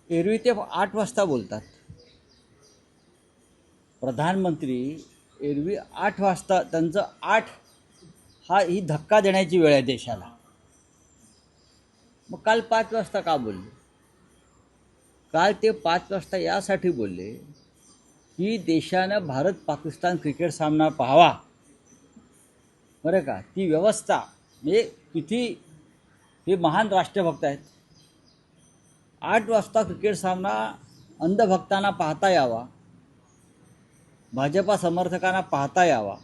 एरवी ते 8 वाजता बोलतात. प्रधानमंत्री एरवी 8 वाजता, त्यांचं 8 ही धक्का देण्याची वेळ आहे देशाला. मग काल 5 वाजता का बोलले? काल ते 5 वाजता यासाठी बोलले की देशानं भारत पाकिस्तान क्रिकेट सामना पाहावा. बरं का, ती व्यवस्था म्हणजे किती हे महान राष्ट्रभक्त आहेत. 8 वाजता क्रिकेट सामना अंधभक्तांना पाहता यावा, भाजपा समर्थकांना पाहता यावा,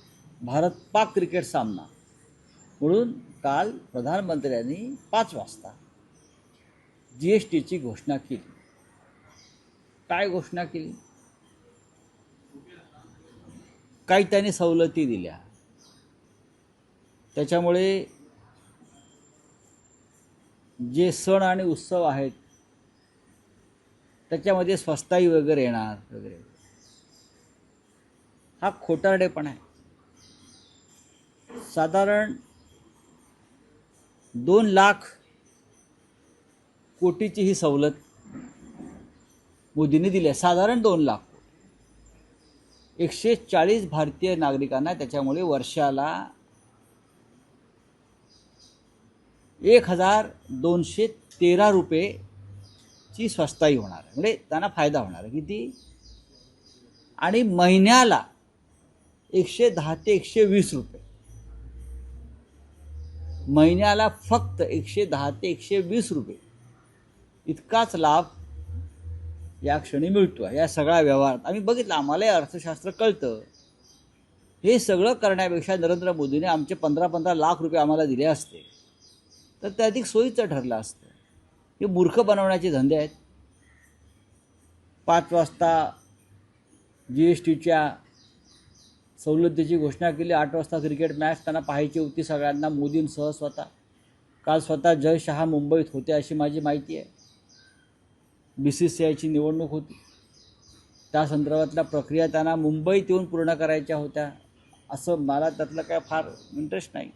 भारत पाक क्रिकेट सामना, म्हणून काल प्रधानमंत्र्यांनी 5 वाजता GSTची घोषणा केली. काय घोषणा केली? काही त्यांनी सवलती दिल्या. त्याच्यामुळे जे सण आणि उत्सव आहेत त्याच्यामध्ये स्वस्ताई वगैरे येणार वगैरे. हा खोटारडेपणा आहे. साधारण 2 लाख कोटीची ही सवलत मोदींनी दिली आहे. साधारण 2 लाख. 140 भारतीय नागरिकांना त्याच्यामुळे वर्षाला 1213 रुपयेची स्वस्ताई होणार आहे. म्हणजे त्यांना फायदा होणार आहे. किती? आणि महिन्याला 110 ते 120 रुपये. महिन्याला फक्त 110 ते 120 रुपये इतकाच लाभ या क्षणी मिळतो. या सगळ्या व्यवहारात आम्ही बघितलं, आम्हालाही अर्थशास्त्र कळतं. हे सगळं करण्यापेक्षा नरेंद्र मोदीने आमचे 15-15 लाख रुपये आम्हाला दिले असते तर ते अधिक सोयीचं ठरलं असतं. हे मूर्ख बनवण्याचे धंदे आहेत. 5 वाजता GSTच्या सवलतीची घोषणा केली. 8 वाजता क्रिकेट मॅच त्यांना पाहायची होती सगळ्यांना, मोदींसह स्वतः. काल स्वतः जय शहा मुंबईत होते अशी माझी माहिती आहे. BCCIची निवडणूक होती, त्या संदर्भातल्या प्रक्रिया त्यांना मुंबईत येऊन पूर्ण करायच्या होत्या. असं मला त्यातलं काय फार इंटरेस्ट नाही.